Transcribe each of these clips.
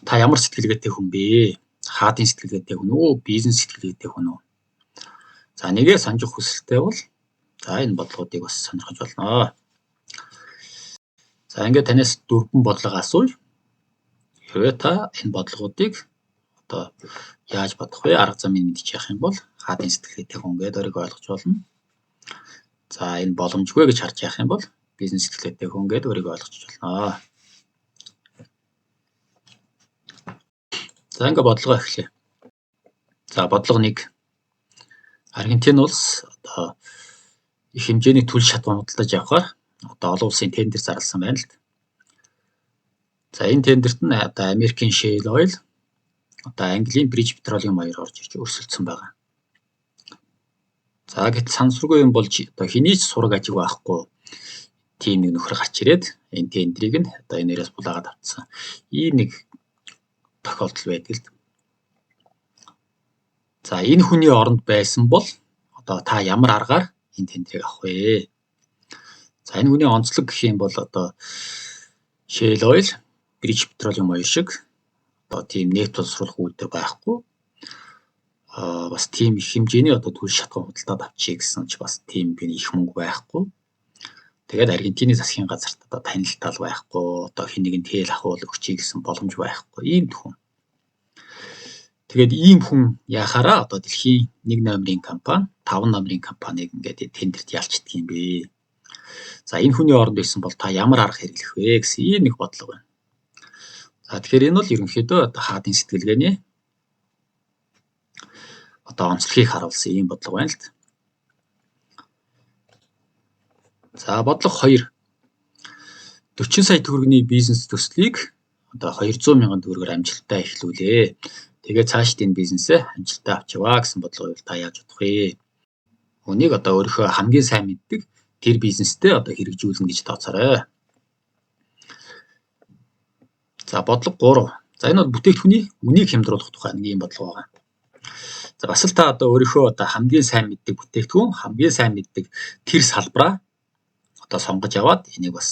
Та ямар сэтгэлгээтэй хүн бэ? Хаадын сэтгэлгээтэй хүн үү? Бизнес сэтгэлгээтэй хүн үү? За нэгээ санджих хүсэлтэй бол энэ бодлогуудыг бас сонирхож болно. За ингээд танаас дөрвөн бодлого асууя. Хэрвээ та энэ бодлогуудыг одоо яаж бодох вэ? Арга замыг мэдчих яах юм бол хаадын сэтгэлгээтэй хүн гэдээ өөрийгөө ойлгож болно. За энэ боломжгүй гэж харж яах юм бол бизнес сэтгэлгээтэй хүн гэдээ өөрийгөө ойлгож болно. За ингээд бодлогоо эхлэе. За бодлого 1. Аргентин улс одоо их хэмжээний түлш шатвар худалдаж авахаар одоо олон улсын тендер зарласан байна л. За энэ тендерт нь одоо Америкийн Shell Oil одоо Английн British Petroleum баяр орж ирж өрсөлдсөн байгаа. За гэтэл сансргүй юм болж одоо хэний ч сураг ажиг байхгүй тийм нэг нөхөр гарч ирээд энэ тендерийг нь одоо энээрээс булаагаад авцсан. Ийм нэг тохиолдол байдаг л. За энэ хүний оронд байсан бол одоо та ямар аргаар энэ тендерийг авах вэ? За энэ хүний онцлог гэх юм бол одоо Shell Oil, British Petroleum баяр шиг одоо тийм нефть боловсруулах үйлдэл байхгүй. Бас тийм их хэмжээний одоо түлш шатвар худалдаад авчий гэсэн ч бас тийм би их мөнгө байхгүй. Тэгээд Аргентины засгийн газарт одоо танилтал байхгүй, одоо хэн нэгэн тэл ахуул өгчий гэсэн боломж байхгүй. Ийм хүн. Тэгээд ийм хүн яхаараа одоо дэлхийн 1 номерын компани, 5 номерын компаниг ингээд тендерт ялчдаг юм бэ. За энэ хүний оронд байсан бол та ямар арга хэрэглэх вэ гэсэн ийм нэг бодлого байна. За тэгэхээр энэ бол ерөнхийдөө одоо хаадын сэтгэлгээний одоо онцлогийг харуулсан ийм бодлого байна л. За бодлого 2. 40 сая төгрөгийн бизнес төслийг одоо 200 мянган төгрөгөөр амжилттай эхлүүлээ. Тэгээд цаашд энэ бизнесээ амжилттай авч яваа гэсэн бодлогыг та яаж бодох вэ? Үнийг одоо өөрийнхөө хамгийн сайн мэддэг тэр бизнестэй одоо хэрэгжүүлнэ гэж тооцоорой. За бодлого 3. За энэ бол бүтээгдэхүүний үнийг хямдруулах тухай нэг юм бодлого байгаа. За бас л та одоо өөрийнхөө одоо хамгийн сайн мэддэг бүтээгдэхүүн, хамгийн сайн мэддэг тэр салбараа одоо сонгож аваад энийг бас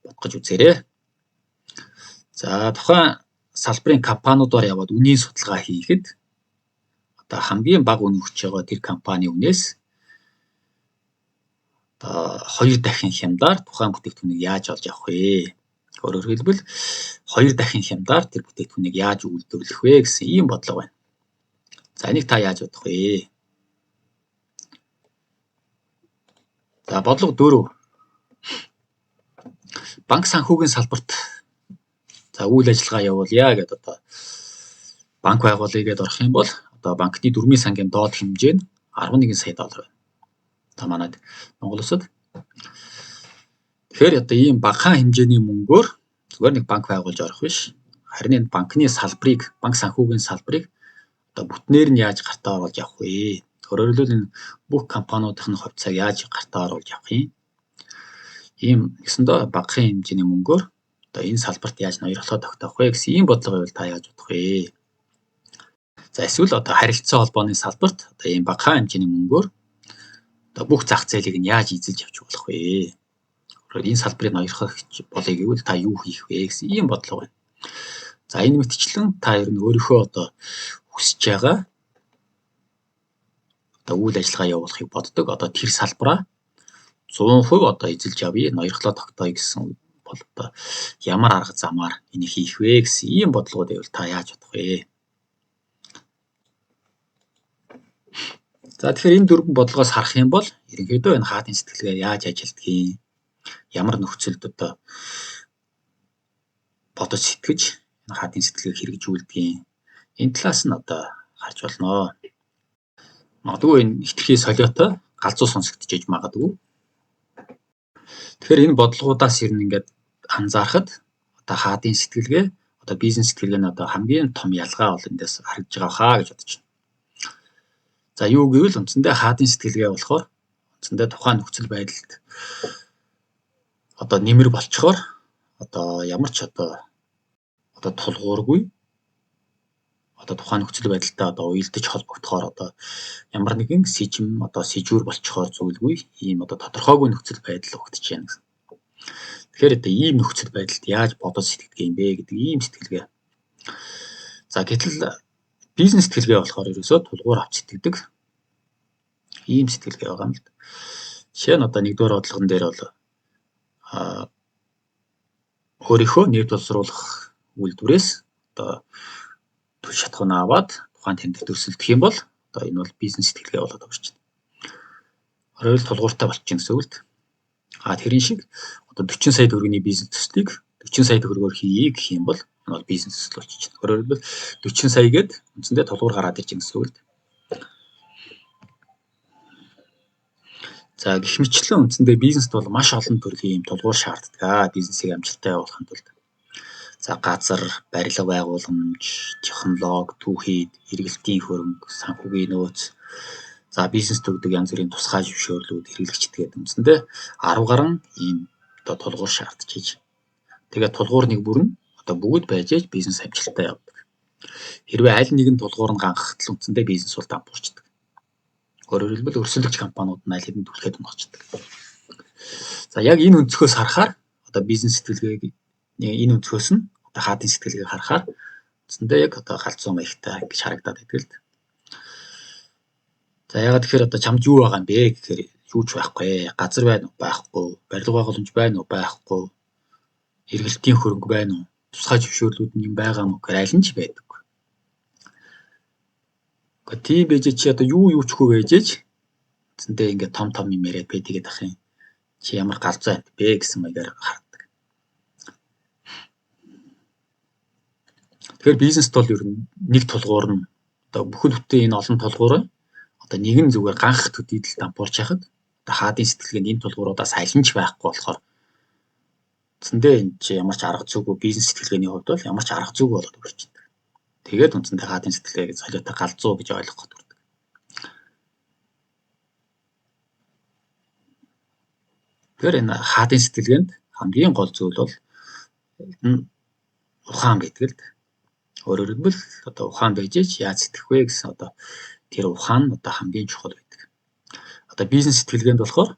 бодгож үзээрэй. За тухайн салбарын компаниудаар яваад үнийн судалгаа хийхэд одоо хамгийн бага үн өгч байгаа тэр компани үнээс одоо 2 дахин хямдаар тухайн бүтээгдэхүүнийг яаж олж авах вэ? Өөрөөр хэлбэл 2 дахин хямдаар тэр бүтээгдэхүүнийг яаж үйлдвэрлэх вэ гэсэн ийм бодлого байна. За энийг та яаж бодох вэ? За бодлого 4. Банк санхүүгийн салбарт за үйл ажиллагаа явуулъя гэдэг одоо банк байгуулъя гэдээ орох юм бол одоо банкны дөрмийн сангийн доод хэмжээ нь 11 сая доллар байна. Одоо манайд Монгол улсад. Тэгэхээр одоо ийм багахан хэмжээний мөнгөөр зүгээр нэг банк байгуулж орох биш. Харин энэ банкны салбарыг, банк санхүүгийн салбарыг одоо бүтнээр нь яаж гартаа оруулж авах вэ? Өөрөөр хэлбэл энэ бүх компаниудын хувьцааг яаж гартаа оруулж авах юм? Ийм гэсэндээ багахан хэмжээний мөнгөөр одоо энэ салбарт яаж ноёрлохоо тогтоох вэ гэсэн ийм бодлогыг та яаж бодох вэ? За эсвэл одоо харилцаа холбооны салбарт одоо ийм багахан хэмжээний мөнгөөр одоо бүх зах зээлийг нь яаж эзэлж авч болох вэ? Өөрөөр энэ салбарыг ноёрхох болъё гэвэл та юу хийх вэ гэсэн ийм бодлого байна. За энэ мэтчлэн та ер нь өөрийнхөө одоо хүсэж байгаа одоо үйл ажиллагаа явуулахыг боддог. Одоо тэр салбараа 100% одоо эзэлж авъя, ноёрхлоо тогтооё гэсэн бол одоо ямар арга замаар энийг хийх вэ гэсэн ийм бодлогуудыг та яаж бодох вэ? За тэгэхээр энэ дөрвөн бодлогоос харах юм бол ерөнхийдөө энэ хаадын сэтгэлгээ яаж ажилдгийг, ямар нөхцөлд одоо бодож сэтгэж энэ хаадын сэтгэлгээг хэрэгжүүлдгийг энэ талаас нь одоо харж болно. Магадгүй энэ хитрхи солиотой галзуу сонсогдож магадгүй. Тэгэхээр энэ бодлогоудаас ер нь ингээд анзаарахад одоо хаадын сэтгэлгээ, одоо бизнес сэтгэлгээний одоо хамгийн том ялгаа бол эндээс харагдж байгаа хаа гэж бодож байна. За юу гэвэл үндсэндээ хаадын сэтгэлгээ болохоор үндсэндээ тухайн нөхцөл байдалд одоо нэмэр болчхоор одоо ямар ч одоо тулгуургүй одоо тухайн нөхцөл байдалтай одоо уялдаж холбогдохоор одоо ямар нэгэн сэжим одоо сэжүүр болчхоор зүйлгүй ийм одоо тодорхойгүй нөхцөл байдал өгдөж байна гэсэн. Тэгэхээр одоо ийм нөхцөл байдалд яаж бодож сэтгэдэг юм бэ гэдэг ийм сэтгэлгээ За гэтэл бизнес сэтгэлгээ болохоор ерөөсөө тулгуур авч сэтгэдэг ийм сэтгэлгээ байгаа юм л да. Жишээ нь одоо нэгдүгээр бодлогон дээр бол өөрийнхөө нэр боловсруулах үйлдвэрээс одоо түлш шатхуун аваад тухайн тэмдэгт өрсөлдөх юм бол одоо энэ бол бизнес сэтгэлгээ болоод байгаа шүү дээ. Оройр тулгууртай болчихно гэсэн үг л дээ. Тэрийн шиг одоо 40 сая төгрөгийн бизнес төслийг 40 сая төгрөгөөр хийе гэх юм бол энэ бол бизнес төсөл болчихно. Өөрөөр хэлбэл 40 сая гээд үндсэндээ тулгуур гараад ирж байгаа гэсэн үг л дээ. За гэх мэтчлэн үндсэндээ бизнест бол маш олон төрлийн тулгуур шаарддаг. Бизнесийг амжилттай явуулахын тулд. За газар, барилга байгууламж, технологи, түүхийд, эргэлтийн хөрөнгө, санхүүгийн нөөц, за бизнест өгдөг янз бүрийн тусгай зөвшөөрлүүд, хэрэглэгчд гэдэг үндсэндээ 10 гаруй ийм одоо тулгуур шаардж ийж. Тэгээд тулгуурныг бүрэн одоо бүгд байж ээж бизнес амжилттай явдаг. Хэрвээ аль нэгэн тулгуур нь ганхтал үндсэндээ бизнес бол дампуурчдаг. Өөрөөр хэлбэл өрсөлдөгч компаниуд нь аль хэдийн түлхээд унгачдаг. За яг энэ өнцгөөс харахаар одоо бизнес сэтгэлгээг энэ өнцгөөс нь одоо хаадын сэтгэлгээг харахаар үндсэндээ яг одоо галзуу маягтай гэж харагдаад байдаг л дээ. За ягаад тэгэхээр одоо чамд юу байгаа юм бэ гэхээр юу ч байхгүй. Газар байна уу? Байхгүй. Барилга байгууламж байна уу? Байхгүй. Эргэлтийн хөрөнгө байна уу? Тусгай зөвшөөрлүүд нь юм байгаа мó гэхээр аль нь ч байдаг. Гэхдээ тийм байж чи одоо юу ч хөө байж ээж үндсэндээ ингээд том юм яриад байдгийг ах юм. Чи ямар галзуу амт бэ гэсэн маягаар хардаг. Тэгэхээр бизнест бол ер нь нэг тулгуур нь одоо бүхэл бүтэн энэ олон тулгуураа одоо нэгэн зүгээр ганх төдийдэл дампуурч яхад одоо хаадын сэтгэлгээнд энэ тулгууруудаас аль нь ч байхгүй болохоор үндсэндээ энэ чи ямар ч арга зүйгүй бизнес сэтгэлгээний хувьд бол ямар ч арга зүйгүй болоод өрчдөг. Тэгээд үндсэндээ хаадын сэтгэлгээг солиотой галзуу гэж ойлгох гэдэг. Тэгэхээр энэ хаадын сэтгэлгээнд хамгийн гол зүйл бол ухаан гэдэг л. Өөрөөр хэлбэл одоо ухаан байж яаж сэтгэх вэ гэсэн одоо тэр ухаан нь одоо хамгийн чухал байдаг. Одоо бизнес сэтгэлгээнд болохоор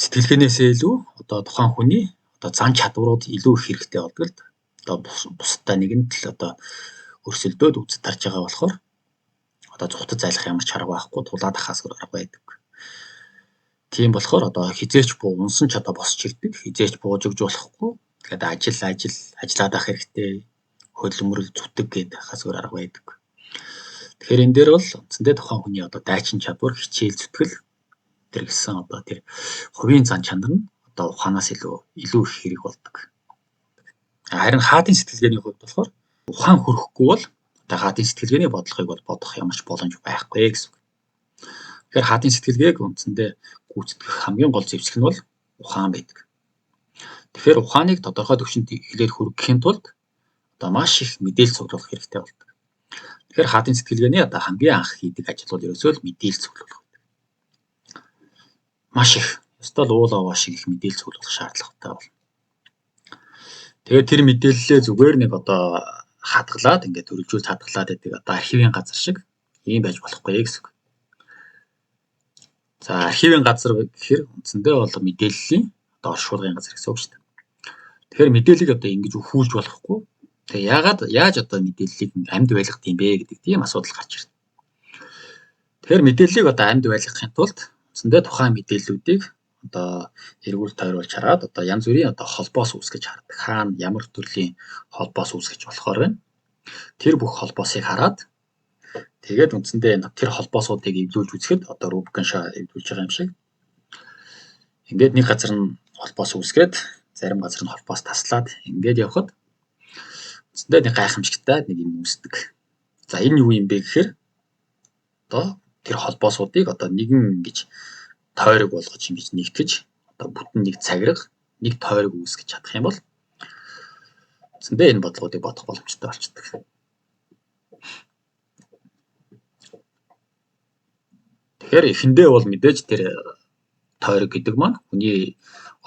сэтгэлгээнээсээ илүү одоо тухайн хүний одоо зан чадварууд илүү их хэрэгтэй болдог л. Одоо бусдаа нэгэнт л одоо өрсөлдөөд үзэж тарж байгаа болохоор одоо зүгтд зайлах ямар ч арга байхгүй, тулаад ахаас өөр арга байдаг. Тийм болохоор одоо хизээч унсан ч одоо босч ирдэг, хизээч бууж өгж болохгүй. Тэгээд ажиллаад ах хэрэгтэй, хөдөлмөрөл зүтэг гэдэг хас өөр арга байдаг. Тэгэхээр энэ дээр бол үндсэндээ тухайн хүний одоо дайчин чадвар, хичээл зүтгэл тэр гэсэн одоо тэр хувийн зан чанар нь одоо ухаанаас илүү их хэрэг болдог. Харин хаадын сэтгэлгээний хувьд болохоор ухаан хөрөхгүй бол одоо хаадын сэтгэлгээний бодлогыг бол бодох ямар ч боломж байхгүй гэсэн үг. Тэгэхээр хаадын сэтгэлгээг үндсэндээ гүйцэтгэх хамгийн гол зэвсэг нь бол ухаан байдаг. Тэгэхээр ухааныг тодорхой түвшинд эхлээд хүргэхийн тулд одоо маш их мэдээлэл цуглуулах хэрэгтэй болдог. Тэгэхээр хаадын сэтгэлгээний одоо хамгийн анх хийдэг ажил бол ерөөсөө л мэдээлэл цуглуулах байдаг. Маш их ёстой л уул аваа шиг их мэдээлэл цуглуулах шаардлагатай болно. Тэгээд тэр мэдээллээ зүгээр нэг одоо хадгалаад ингээд төрөлжүүлж хадгалаад байдаг одоо архивын газар шиг ийм байж болохгүй гэсэн үг. За архивын газар гэхээр үндсэндээ бол мэдээллийн одоо оршуулгын газар гэсэн үг шүү дээ. Тэгэхээр мэдээллийг одоо ингэж өхүүлж болохгүй. Тэгээ яаж одоо мэдээллийг амьд байлгах юм бэ гэдэг тийм асуудал гарч ирнэ. Тэгэхээр мэдээллийг одоо амьд байлгахын тулд үндсэндээ тухайн мэдээллүүдийг одоо эргүүл тойруулж хараад одоо янз бүрийн одоо холбоос үүсгэж хардаг. Хаана ямар төрлийн холбоос үүсгэж болохоор байна. Тэр бүх холбоосыг хараад тэгээд үндсэндээ тэр холбоосуудыг эвлүүлж үзэхэд одоо Rubicon шаа эвлүүлж байгаа юм шиг. Ингээд нэг газар нь холбоос үүсгээд зарим газар нь холбоос таслаад ингээд явхад үндсэндээ нэг гайхамшигтай нэг юм үүсдэг. За энэ юу юм бэ гэхээр одоо тэр холбоосуудыг одоо нэгэн ингэж тойрог болгож ингэж нэгтгэж одоо бүтэн нэг цагираг нэг тойрог үүсгэж чадах юм бол үндсэндээ энэ бодлогуудыг бодох боломжтой болчихдог. Тэгэхээр эхэндээ бол мэдээж тэр тойрог гэдэг маань хүний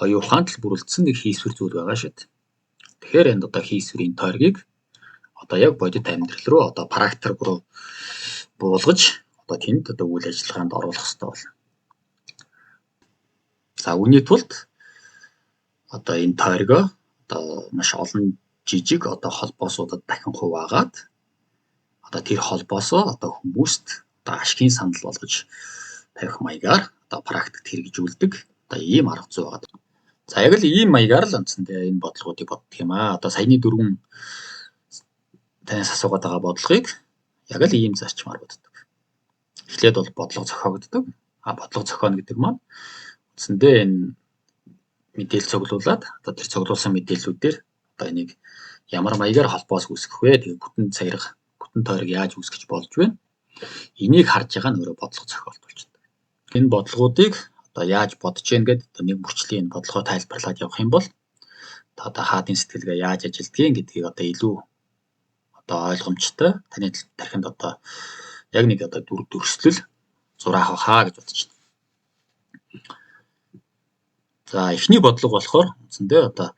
оюун ухаанд л бүрэлдсэн нэг хийсвэр зүйл байгаа шүү дээ. Тэгэхээр энд одоо хийсвэрийн тойргийг одоо яг бодит амьдрал руу одоо практик руу буулгаж одоо тэнд одоо үйл ажиллагаанд оруулах хэрэгтэй болно. За үүний тулд одоо энэ тойргоо одоо маш олон жижиг одоо холбоосуудад дахин хуваагаад одоо тэр холбоосоо одоо хүмүүст одоо ашигын санал болгож тавих маягаар одоо практикт хэрэгжүүлдэг одоо ийм арга зүй байгаа. За яг л ийм маягаар л үндсэндээ энэ бодлогуудыг боддог юм аа. Одоо саяны дөрвөн танаас асуугаад байгаа бодлогыг яг л ийм зарчмаар боддог. Эхлээд бол бодлого зохиогддог. Бодлого зохионо гэдэг маань үндсэндээ энэ мэдээлэл цуглуулад одоо тэр цуглуулсан мэдээллүүдээр одоо энийг ямар маягаар холбоос үүсгэх вэ? Тэгээ бүтэн цагирга, бүтэн тойрог яаж үүсгэж болж вэ? Энийг харж байгаа нь өөрөө бодлого зохиолт болж байна. Энэ бодлогуудыг одоо яаж бодож гин гэдэг одоо нэг бүрчлийн энэ бодлогоо тайлбарлаад явах юм бол одоо хаадын сэтгэлгээ яаж ажилдгийг гэдгийг одоо илүү одоо ойлгомжтой таны тархинд одоо яг нэг одоо дүрслэл зураах хаа гэж бодож байна. За эхний бодлого болохоор үндсэндээ одоо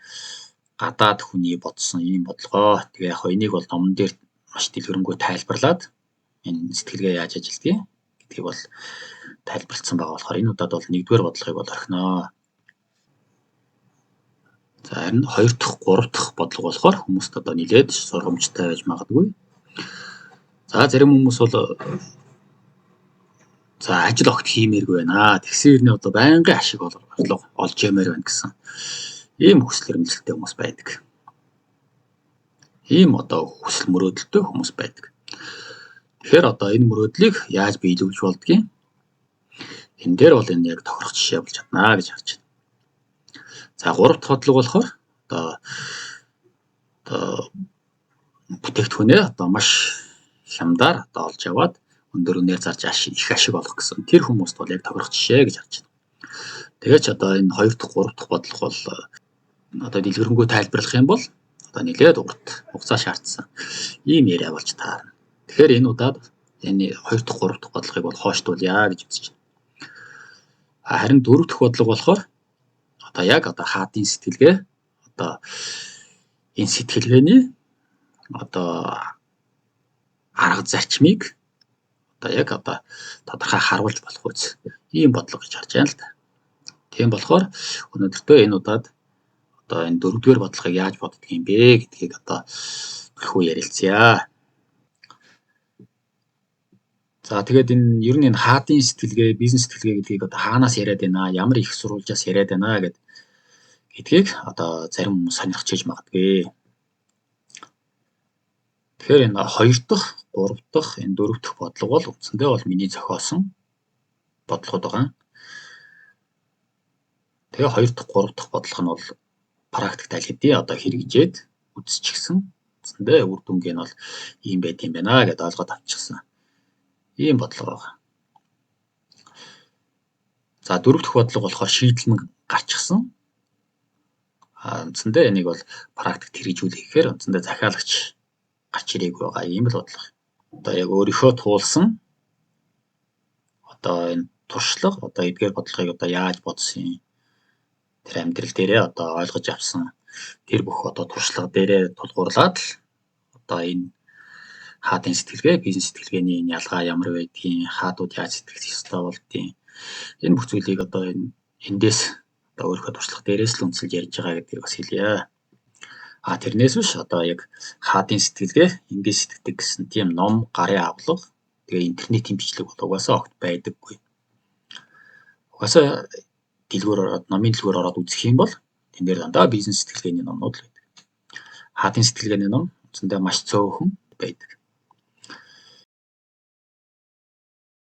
гадаад хүний бодсон ийм бодлогоо. Тэгээ яг энийг бол номон дээр маш дэлгэрэнгүй тайлбарлаад энэ сэтгэлгээ яаж ажилдгийг гэдгийг бол тайлбарлагдсан байгаа болохоор энэ удаад бол нэгдүгээр бодлогыг бол орхиноо. За харин 2 дахь 3 дахь бодлого болохоор хүмүүст одоо нэлээд сургамжтай байж магадгүй. За зарим хүмүүс бол за ажил огт хиймээргүй байна. Тэгсэн хэрнээ одоо байнгын ашиг орлого олж ямаар байна гэсэн ийм хүсэл эрмэлзэлтэй хүмүүс байдаг. Ийм одоо хүсэл мөрөөдөлтэй хүмүүс байдаг. Тэгэхээр одоо энэ мөрөөдлийг яаж биелүүлж болдгийг энэ дээр бол энэ яг тохирох жишээ болж чадна гэж харж байна. За 3 дахь бодлого болохоор одоо бүтээгдэхүүнээ одоо маш хямдаар одоо олж аваад өндөр үнээр зарж их ашиг олох гэсэн тэр хүмүүст бол яг тохирох жишээ гэж харж байна. Тэгээд ч одоо энэ 2 дахь 3 дахь бодлого бол одоо дэлгэрэнгүй тайлбарлах юм бол одоо нэлээд урт хугацаа шаардсан ийм яриа болж таарна. Тэгэхээр энэ удаад энэ 2 дахь 3 дахь бодлогыг бол хойштуулъя гэж үзэж байна. Харин 4 дахь бодлого болохоор одоо яг одоо хаадын сэтгэлгээ одоо энэ сэтгэлгээний одоо арга зарчмыг одоо яг одоо тодорхой харуулж болох үз. Ийм бодлого гэж харж байна л да. Тийм болохоор өнөөдөртөө энэ удаад одоо энэ 4-р бодлогыг яаж боддог юм бэ гэдгийг одоо төлхөө ярилцъя. За тэгээд энэ ер нь энэ хаадын сэтгэлгээ, бизнес сэтгэлгээ гэдгийг одоо хаанаас яриад байна, ямар их сурвалжаас яриад байна гэдгийг одоо зарим хүмүүс сонирхож иж магадгүй. Тэгэхээр энэ 2 дахь, 3 дахь, энэ 4 дахь бодлого бол үндсэндээ бол миний зохиосон бодлогод байгаа. Тэгээ 2 дахь, 3 дахь бодлого нь бол практикт аль хэдийн одоо хэрэгжээд үзчихсэн. Үндсэндээ үр дүнг нь бол ийм байт юм байна гэдээ ойлгоод авчихсан. Ийм бодлого байгаа. За 4 дахь бодлого болохоор шийдлэн гарчихсан. Үндсэндээ энийг бол практикт хэрэгжүүлэх гэхээр үндсэндээ захиалагч гарч ирээгүй байгаа ийм л бодлого. Одоо яг өөрийнхөө туулсан одоо энэ туршлага одоо эдгээр бодлогыг одоо яаж бодсон юм тэр амьдрал дээрээ одоо ойлгож авсан тэр бүх одоо туршлага дээрээ тулгуурлаад л одоо энэ хаадын сэтгэлгээ, бизнес сэтгэлгээний энэ ялгаа ямар байдгийг, хаадууд яаж сэтгэх ёстой болдгийг энэ бүх зүйлийг одоо эндээс одоо өөрийнхөө туршлага дээрээс л үнэлж ярьж байгаа гэдгийг бас хэлье. Тэрнээс биш одоо яг хаадын сэтгэлгээ ингээд сэтгэдэг гэсэн тийм ном, гарын авлага тэгээ интернетийн бичлэг бол угаасаа огт байдаггүй. Угаасаа дэлгүүр ороод номын дэлгүүр ороод үзэх юм бол тэн дээр дандаа бизнес сэтгэлгээний номнууд л байдаг. Хаадын сэтгэлгээний ном үндсэндээ маш цөөхөн байдаг.